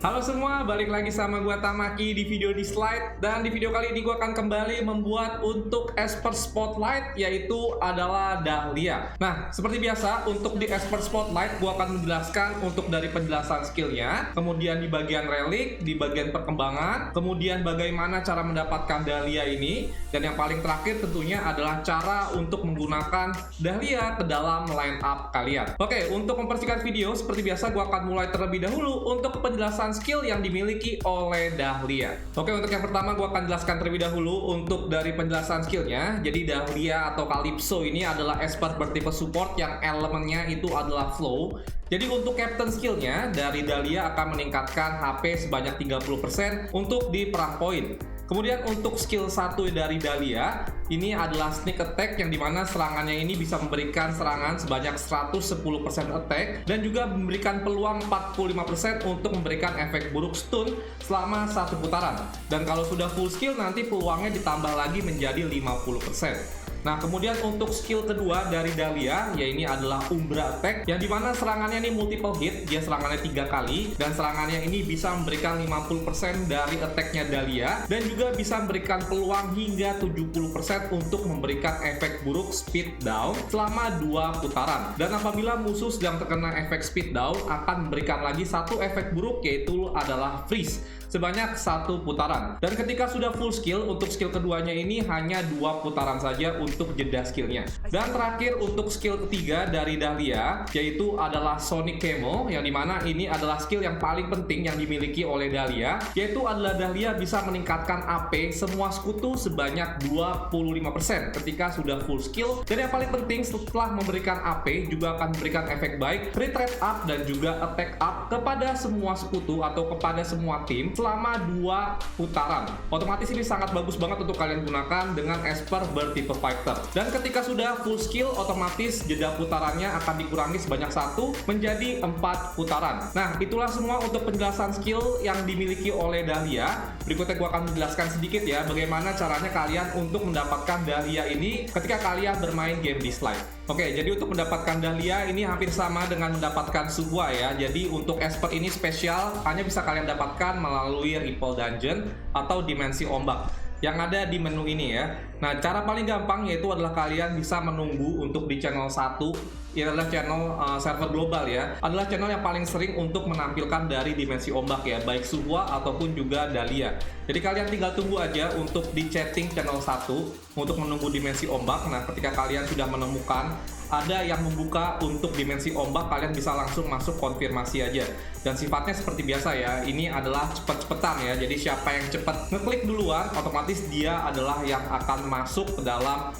Halo semua, balik lagi sama gua Tamaki di video di slide. Dan di video kali ini gua akan kembali membuat untuk Expert Spotlight, yaitu adalah Dahlia. Nah, seperti biasa untuk di Expert Spotlight gua akan menjelaskan untuk dari penjelasan skillnya, kemudian di bagian relik, di bagian perkembangan, kemudian bagaimana cara mendapatkan Dahlia ini, dan yang paling terakhir tentunya adalah cara untuk menggunakan Dahlia ke dalam line up kalian. Oke, untuk mempersingkat video seperti biasa gua akan mulai terlebih dahulu untuk penjelasan skill yang dimiliki oleh Dahlia. Oke, untuk yang pertama gue akan jelaskan terlebih dahulu untuk dari penjelasan skillnya. Jadi Dahlia atau Calypso ini adalah expert bertipe support yang elemennya itu adalah flow. Jadi untuk captain skillnya dari Dahlia akan meningkatkan HP sebanyak 30% untuk di perang poin. Kemudian untuk skill 1 dari Dahlia ini adalah sneak attack yang dimana serangannya ini bisa memberikan serangan sebanyak 110% attack dan juga memberikan peluang 45% untuk memberikan efek buruk stun selama satu putaran. Dan kalau sudah full skill nanti peluangnya ditambah lagi menjadi 50%. Nah, kemudian untuk skill kedua dari Dahlia, ya ini adalah Umbra Attack, yang dimana serangannya ini multiple hit, dia serangannya 3 kali, dan serangannya ini bisa memberikan 50% dari attack-nya Dahlia, dan juga bisa memberikan peluang hingga 70% untuk memberikan efek buruk speed down selama 2 putaran. Dan apabila musuh sedang terkena efek speed down, akan memberikan lagi satu efek buruk, yaitu adalah freeze sebanyak 1 putaran. Dan ketika sudah full skill, untuk skill keduanya ini hanya 2 putaran saja untuk jeda skillnya. Dan terakhir untuk skill ketiga dari Dahlia, yaitu adalah Sonic Camo, yang dimana ini adalah skill yang paling penting yang dimiliki oleh Dahlia, yaitu adalah Dahlia bisa meningkatkan AP semua sekutu sebanyak 25% ketika sudah full skill. Dan yang paling penting setelah memberikan AP juga akan memberikan efek baik, crit rate up dan juga attack up kepada semua sekutu atau kepada semua tim selama 2 putaran. Otomatis ini sangat bagus banget untuk kalian gunakan dengan Esper bertipe fighter. Dan ketika sudah full skill, otomatis jeda putarannya akan dikurangi sebanyak 1 menjadi 4 putaran. Nah, itulah semua untuk penjelasan skill yang dimiliki oleh Dahlia. Berikutnya gua akan menjelaskan sedikit ya bagaimana caranya kalian untuk mendapatkan Dahlia ini ketika kalian bermain game di slide. Oke, jadi untuk mendapatkan Dahlia ini hampir sama dengan mendapatkan Suhua ya. Jadi untuk expert ini spesial, hanya bisa kalian dapatkan melalui Ripple Dungeon atau Dimensi Ombak yang ada di menu ini ya. Nah, cara paling gampang yaitu adalah kalian bisa menunggu untuk di channel 1. Ini adalah channel server global ya. Adalah channel yang paling sering untuk menampilkan dari Dimensi Ombak ya, baik Suhua ataupun juga Dahlia. Jadi kalian tinggal tunggu aja untuk di chatting channel 1 untuk menunggu Dimensi Ombak. Nah, ketika kalian sudah menemukan ada yang membuka untuk Dimensi Ombak, kalian bisa langsung masuk konfirmasi aja. Dan sifatnya seperti biasa ya, ini adalah cepet-cepetan ya. Jadi siapa yang cepat ngeklik duluan, otomatis dia adalah yang akan masuk ke dalam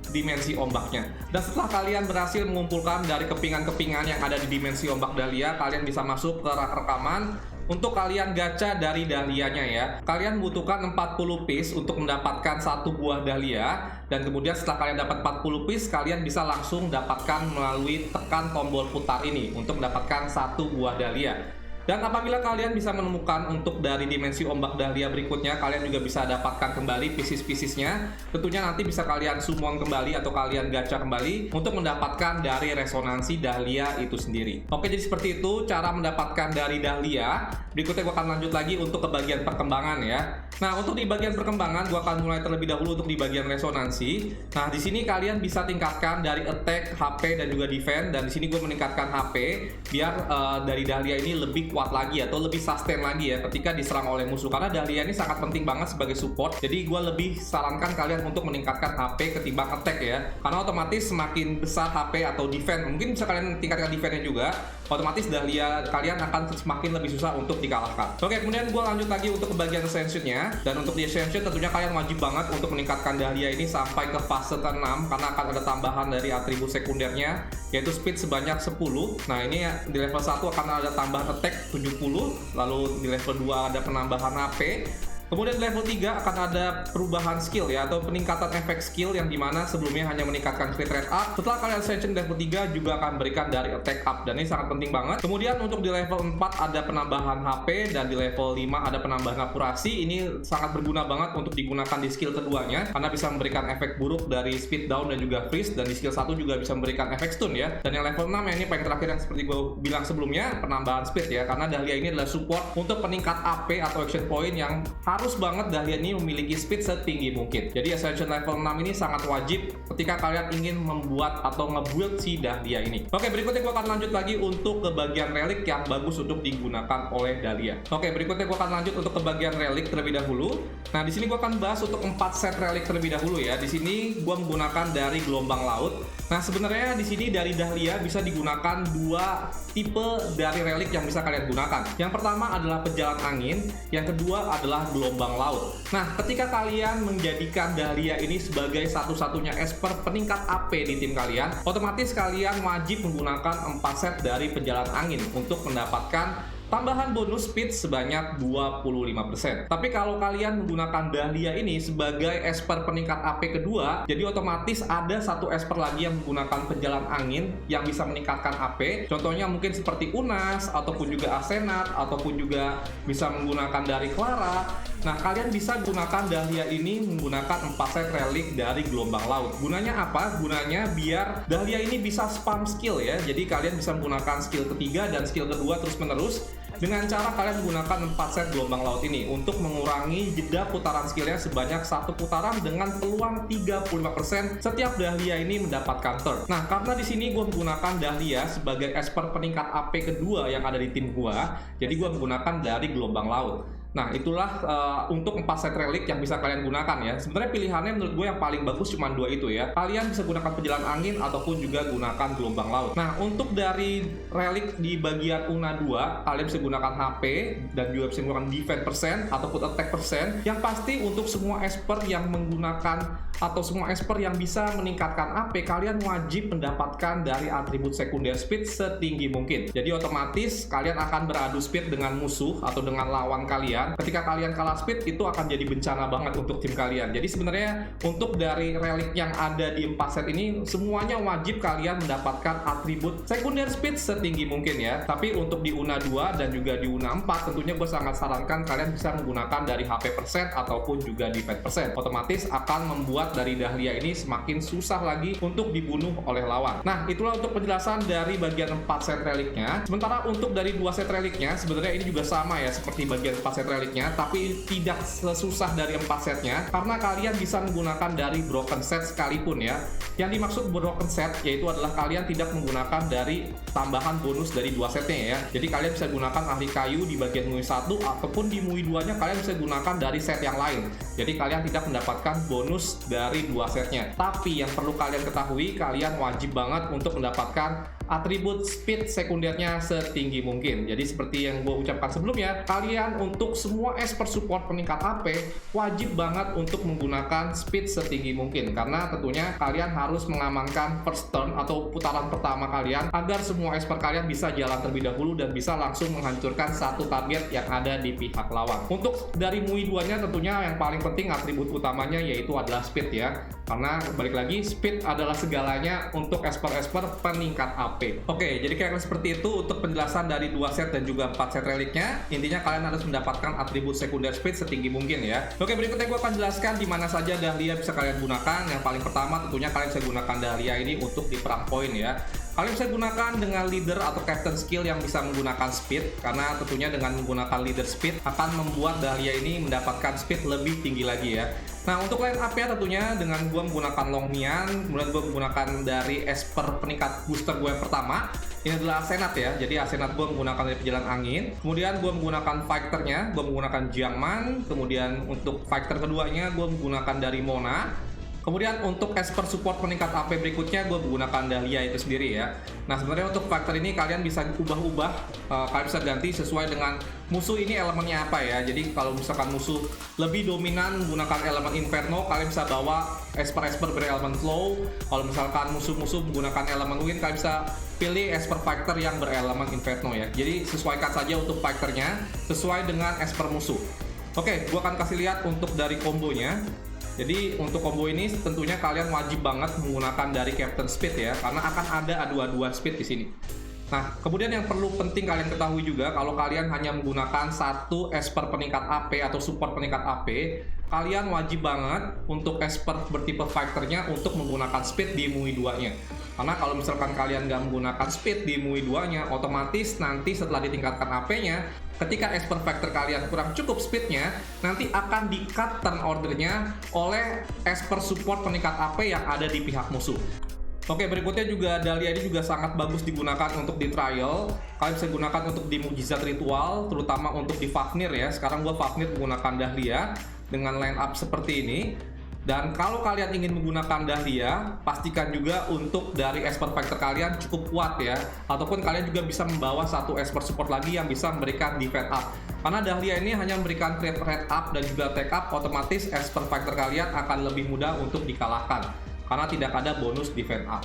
Dimensi Ombaknya. Dan setelah kalian berhasil mengumpulkan dari kepingan-kepingan yang ada di Dimensi Ombak Dahlia, kalian bisa masuk ke rak rekaman untuk kalian gacha dari Dahlianya ya. Kalian membutuhkan 40 piece untuk mendapatkan 1 buah Dahlia. Dan kemudian setelah kalian dapat 40 piece, kalian bisa langsung dapatkan melalui tekan tombol putar ini untuk mendapatkan 1 buah Dahlia. Dan apabila kalian bisa menemukan untuk dari Dimensi Ombak Dahlia berikutnya, kalian juga bisa dapatkan kembali pieces-piecesnya. Tentunya nanti bisa kalian summon kembali atau kalian gacha kembali untuk mendapatkan dari resonansi Dahlia itu sendiri. Oke, jadi seperti itu cara mendapatkan dari Dahlia. Berikutnya gue akan lanjut lagi untuk ke bagian perkembangan ya. Nah, untuk di bagian perkembangan gue akan mulai terlebih dahulu untuk di bagian resonansi. Nah, di sini kalian bisa tingkatkan dari attack, HP dan juga defense. Dan di sini gue meningkatkan HP biar dari Dahlia ini lebih kuat lagi atau lebih sustain lagi ya ketika diserang oleh musuh, karena Dahlia ini sangat penting banget sebagai support. Jadi gue lebih sarankan kalian untuk meningkatkan HP ketimbang attack ya, karena otomatis semakin besar HP atau defense, mungkin bisa kalian tingkatkan defense-nya juga, otomatis Dahlia kalian akan semakin lebih susah untuk dikalahkan. Oke, kemudian gue lanjut lagi untuk ke bagian ascension-nya. Dan untuk di ascension tentunya kalian wajib banget untuk meningkatkan Dahlia ini sampai ke fase ke-6, karena akan ada tambahan dari atribut sekundernya yaitu speed sebanyak 10. Nah, ini di level 1 akan ada tambahan attack 70, lalu di level 2 ada penambahan HP, Kemudian level 3 akan ada perubahan skill ya, atau peningkatan efek skill yang dimana sebelumnya hanya meningkatkan crit rate up. Setelah kalian ascension level 3 juga akan berikan dari attack up, dan ini sangat penting banget. Kemudian untuk di level 4 ada penambahan HP, dan di level 5 ada penambahan akurasi. Ini sangat berguna banget untuk digunakan di skill keduanya karena bisa memberikan efek buruk dari speed down dan juga freeze, dan di skill 1 juga bisa memberikan efek stun ya. Dan yang level 6 yang ini paling terakhir yang seperti gue bilang sebelumnya, penambahan speed ya, karena Dahlia ini adalah support untuk peningkat AP atau action point yang harus banget Dahlia ini memiliki speed setinggi mungkin. Jadi Ascension level 6 ini sangat wajib ketika kalian ingin membuat atau nge-build si Dahlia ini. Oke, berikutnya gue akan lanjut lagi untuk ke bagian relik yang bagus untuk digunakan oleh Dahlia. Oke, berikutnya gue akan lanjut untuk ke bagian relik terlebih dahulu. Nah, di sini gue akan bahas untuk 4 set relik terlebih dahulu ya. Di sini gue menggunakan dari gelombang laut. Nah, sebenarnya di sini dari Dahlia bisa digunakan 2 tipe dari relik yang bisa kalian gunakan. Yang pertama adalah pejalan angin, yang kedua adalah gelombang laut. Nah, ketika kalian menjadikan Dahlia ini sebagai satu-satunya esper peningkat AP di tim kalian, otomatis kalian wajib menggunakan 4 set dari pejalan angin untuk mendapatkan tambahan bonus speed sebanyak 25%. Tapi kalau kalian menggunakan Dahlia ini sebagai esper peningkat AP kedua, jadi otomatis ada satu esper lagi yang menggunakan penjalan angin yang bisa meningkatkan AP. Contohnya mungkin seperti Unas, ataupun juga Asenat, ataupun juga bisa menggunakan dari Clara. Nah, kalian bisa gunakan Dahlia ini menggunakan 4 set relik dari gelombang laut. Gunanya apa? Gunanya biar Dahlia ini bisa spam skill ya. Jadi kalian bisa menggunakan skill ketiga dan skill kedua terus-menerus dengan cara kalian menggunakan 4 set gelombang laut ini untuk mengurangi jeda putaran skillnya sebanyak 1 putaran dengan peluang 35% setiap Dahlia ini mendapatkan turn. Nah, karena di sini gue menggunakan Dahlia sebagai esper peningkat AP kedua yang ada di tim gue, jadi gue menggunakan dari gelombang laut. Nah, itulah untuk 4 set relik yang bisa kalian gunakan ya. Sebenarnya pilihannya menurut gue yang paling bagus cuma 2 itu ya. Kalian bisa gunakan penjalan angin ataupun juga gunakan gelombang laut. Nah, untuk dari relik di bagian Una 2, kalian bisa gunakan HP dan juga bisa menggunakan defense persen ataupun attack persen. Yang pasti untuk semua esper yang menggunakan atau semua esper yang bisa meningkatkan AP, kalian wajib mendapatkan dari atribut sekunder speed setinggi mungkin. Jadi otomatis kalian akan beradu speed dengan musuh atau dengan lawan kalian. Ketika kalian kalah speed, itu akan jadi bencana banget untuk tim kalian. Jadi sebenarnya untuk dari relik yang ada di 4 set ini, semuanya wajib kalian mendapatkan atribut sekunder speed setinggi mungkin ya. Tapi untuk di Una 2 dan juga di Una 4, tentunya gue sangat sarankan kalian bisa menggunakan dari HP persen ataupun juga defense persen. Otomatis akan membuat dari Dahlia ini semakin susah lagi untuk dibunuh oleh lawan. Nah, itulah untuk penjelasan dari bagian 4 set reliknya. Sementara untuk dari 2 set reliknya, sebenarnya ini juga sama ya seperti bagian 4 set reliknya, tapi tidak sesusah dari 4 setnya karena kalian bisa menggunakan dari broken set sekalipun ya. Yang dimaksud broken set yaitu adalah kalian tidak menggunakan dari tambahan bonus dari 2 setnya ya. Jadi kalian bisa gunakan ahli kayu di bagian MUI 1 ataupun di MUI 2 nya kalian bisa gunakan dari set yang lain. Jadi kalian tidak mendapatkan bonus dari 2 setnya. Tapi yang perlu kalian ketahui, kalian wajib banget untuk mendapatkan atribut speed sekundernya setinggi mungkin. Jadi seperti yang gue ucapkan sebelumnya, kalian untuk semua esper support peningkat AP wajib banget untuk menggunakan speed setinggi mungkin, karena tentunya kalian harus mengamankan first turn atau putaran pertama kalian agar semua esper kalian bisa jalan terlebih dahulu dan bisa langsung menghancurkan satu target yang ada di pihak lawan. Untuk dari MUI 2 nya tentunya yang paling penting atribut utamanya yaitu adalah speed ya, karena balik lagi speed adalah segalanya untuk esper-esper peningkat AP. Oke, jadi kira-kira seperti itu untuk penjelasan dari 2 set dan juga 4 set reliknya. Intinya kalian harus mendapatkan atribut sekunder speed setinggi mungkin ya. Oke, berikutnya gue akan jelaskan di mana saja Dahlia bisa kalian gunakan. Yang paling pertama tentunya kalian bisa gunakan Dahlia ini untuk di perang poin ya. Kalian bisa gunakan dengan leader atau captain skill yang bisa menggunakan speed, karena tentunya dengan menggunakan leader speed akan membuat Dahlia ini mendapatkan speed lebih tinggi lagi ya. Nah, untuk line up-nya tentunya dengan gue menggunakan Longmian, kemudian gue menggunakan dari esper peningkat booster gue yang pertama. Ini adalah Asenat ya, jadi Asenat gue menggunakan dari pejalan angin. Kemudian gue menggunakan fighternya, gue menggunakan Jiangman. Kemudian untuk fighter keduanya gue menggunakan dari Mona. Kemudian untuk esper support peningkat AP berikutnya gue menggunakan Dahlia itu sendiri ya. Nah, sebenarnya untuk fighter ini kalian bisa ubah-ubah, kalian bisa ganti sesuai dengan musuh ini elemennya apa ya. Jadi kalau misalkan musuh lebih dominan menggunakan elemen Inferno, kalian bisa bawa esper-esper berelemen Flow. Kalau misalkan musuh-musuh menggunakan elemen Wind, kalian bisa pilih esper fighter yang berelemen Inferno ya. Jadi sesuaikan saja untuk fighternya sesuai dengan esper musuh. Oke, gua akan kasih lihat untuk dari kombonya. Jadi untuk combo ini tentunya kalian wajib banget menggunakan dari Captain Speed ya, karena akan ada adu-aduan speed di sini. Nah, kemudian yang perlu penting kalian ketahui juga, kalau kalian hanya menggunakan satu esper peningkat AP atau support peningkat AP, kalian wajib banget untuk esper bertipe fighternya untuk menggunakan speed di MUI 2-nya. Karena kalau misalkan kalian nggak menggunakan speed di MUI 2-nya, otomatis nanti setelah ditingkatkan AP-nya, ketika esper fighter kalian kurang cukup speednya, nanti akan di-cut turn ordernya oleh esper support peningkat AP yang ada di pihak musuh. Oke, berikutnya juga Dahlia ini juga sangat bagus digunakan untuk di trial. Kalian bisa gunakan untuk di mujizat ritual, terutama untuk di Fafnir ya. Sekarang gua Fafnir menggunakan Dahlia dengan line up seperti ini. Dan kalau kalian ingin menggunakan Dahlia, pastikan juga untuk dari esper fighter kalian cukup kuat ya. Ataupun kalian juga bisa membawa satu esper support lagi yang bisa memberikan defense up. Karena Dahlia ini hanya memberikan crit rate up dan juga attack up, otomatis esper fighter kalian akan lebih mudah untuk dikalahkan. Karena tidak ada bonus defense up.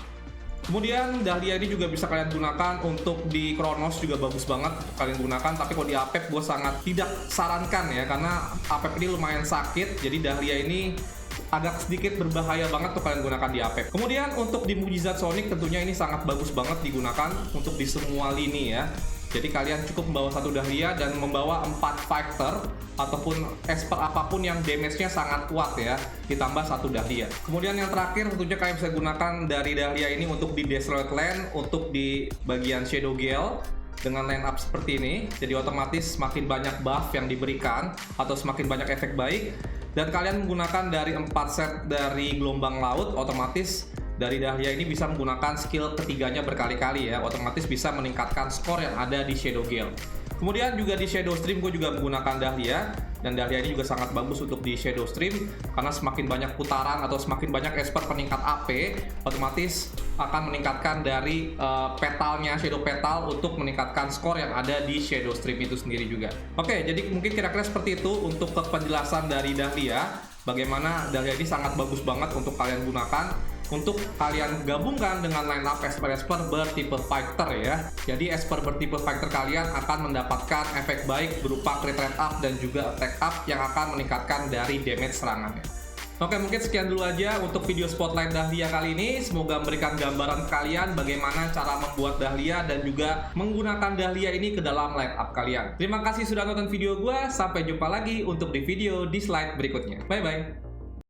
Kemudian Dahlia ini juga bisa kalian gunakan untuk di Kronos, juga bagus banget kalian gunakan. Tapi kalau di Apep gue sangat tidak sarankan ya, karena Apep ini lumayan sakit. Jadi Dahlia ini agak sedikit berbahaya banget tuh kalian gunakan di Apep. Kemudian untuk di Mujizat Sonic tentunya ini sangat bagus banget digunakan untuk di semua lini ya. Jadi kalian cukup membawa satu Dahlia dan membawa 4 fighter ataupun esper apapun yang damage-nya sangat kuat ya, ditambah satu Dahlia. Kemudian yang terakhir tentunya kalian bisa gunakan dari Dahlia ini untuk di Destroyed Land, untuk di bagian Shadow Gale dengan line up seperti ini. Jadi otomatis semakin banyak buff yang diberikan atau semakin banyak efek baik. Dan kalian menggunakan dari 4 set dari gelombang laut, otomatis dari Dahlia ini bisa menggunakan skill ketiganya berkali-kali ya, otomatis bisa meningkatkan skor yang ada di Shadow Gale. Kemudian juga di Shadow Stream gue juga menggunakan Dahlia, dan Dahlia ini juga sangat bagus untuk di Shadow Stream karena semakin banyak putaran atau semakin banyak esper peningkat AP, otomatis akan meningkatkan dari petalnya, Shadow Petal, untuk meningkatkan skor yang ada di Shadow Stream itu sendiri juga. Oke, jadi mungkin kira-kira seperti itu untuk penjelasan dari Dahlia. Bagaimana Dahlia ini sangat bagus banget untuk kalian gunakan untuk kalian gabungkan dengan line up esper-esper bertipe fighter ya. Jadi esper bertipe fighter kalian akan mendapatkan efek baik berupa crit rate up dan juga attack up yang akan meningkatkan dari damage serangannya. Oke, mungkin sekian dulu aja untuk video spotlight Dahlia kali ini. Semoga memberikan gambaran kalian bagaimana cara membuat Dahlia dan juga menggunakan Dahlia ini ke dalam line up kalian. Terima kasih sudah nonton video gue. Sampai jumpa lagi untuk di video di slide berikutnya. Bye bye.